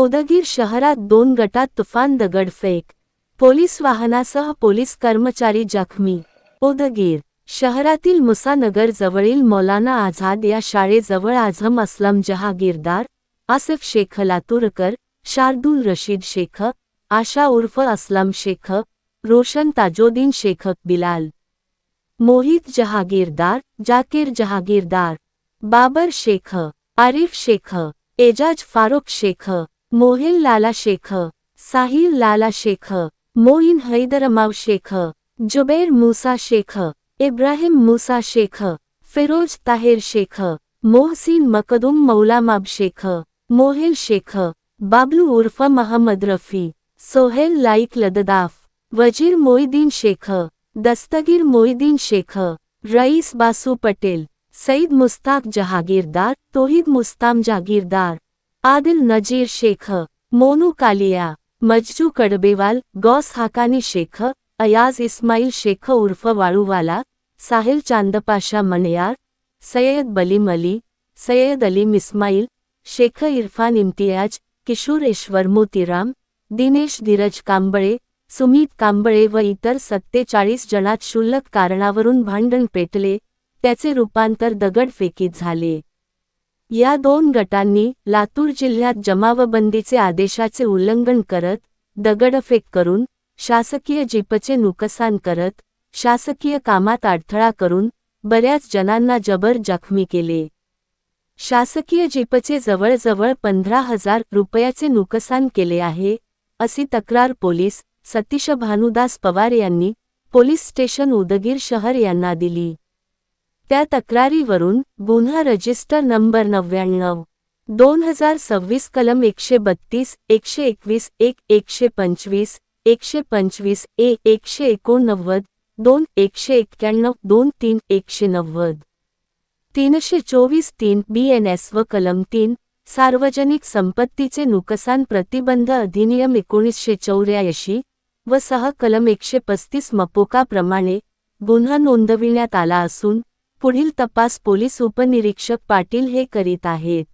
उदगीर शहरात 2 गटात तुफान दगडफेक, पोलीस वाहनासह पोलीस कर्मचारी जखमी। उदगीर शहरातील मुसानगर जवळील मौलाना आझाद या शाळेजवळ आझम असलम जहागीरदार, आसिफ शेख लातूरकर, शार्दुल रशीद शेख, आशा उर्फ असलम शेख, रोशन ताजोद्दीन शेख, बिलाल मोहित जहागीरदार, जाकिर जहागीरदार, बाबर शेख, आरिफ शेख, एजाज फारूक शेख, मोहिल लाला शेख, साहिल लाला शेख, मोइन हैदरमाव शेख, जुबैर मूसा शेख, इब्राहिम मूसा शेख, फिरोज ताहिर शेख, मोहसिन मकदूम मौलामाब शेख, मोहिल शेख, बाबलू उर्फ मोहम्मद रफी, सोहेल लाइक लददाफ, वजीर मोइदीन शेख, दस्तगीर मोइदीन शेख, रईस बासू पटेल, सईद मुस्ताक जहागीरदार, तोहिद मुस्ताम जागीरदार, आदिल नजीर शेख, मोनू कालिया, मज्जू कडबेवाल, गौस हाकानी शेख, अयाज इस्माइल शेख उर्फ वाळूवाला, साहिल चांदपाशा मणयार, सय्यद बलीम अली, सय्यद अलीम इस्माइल शेख, इरफान इम्तियाज, किशोर ईश्वर मोतीराम, दिनेश धीरज कांबळे, सुमित कांबळे व इतर 47 जणात क्षुल्लक कारणावरून भांडण पेटले, त्याचे रूपांतर दगडफेकीत झाले। या 2 गटांनी लातूर जिल्ह्यात जमावबंदीचे आदेशाचे उल्लंघन करत, दगडफेक करून, शासकीय जीपचे नुकसान करत, शासकीय कामात अडथळा करून, बऱ्याच जणांना जबर जखमी केले। शासकीय जीपचे जवळजवळ 15,000 रुपयाचे नुकसान केले आहे, अशी तक्रार पोलीस सतीश भानुदास पवार यांनी पोलीस स्टेशन उदगीर शहर यांना दिली। त्या तक्रारीवरून गुन्हा रजिस्टर नंबर 99/2026 कलम 132, 121, 125, 125 ए 189, 2 191, 2 3 190, 324-3 BNS व कलम 3 सार्वजनिक संपत्तीचे नुकसान प्रतिबंध अधिनियम 1984 व सह कलम 135 मपोका प्रमाणे गुन्हा नोंदविण्यात आला असून पुढील तपास पोलीस उपनिरीक्षक पाटील हे करीत आहेत।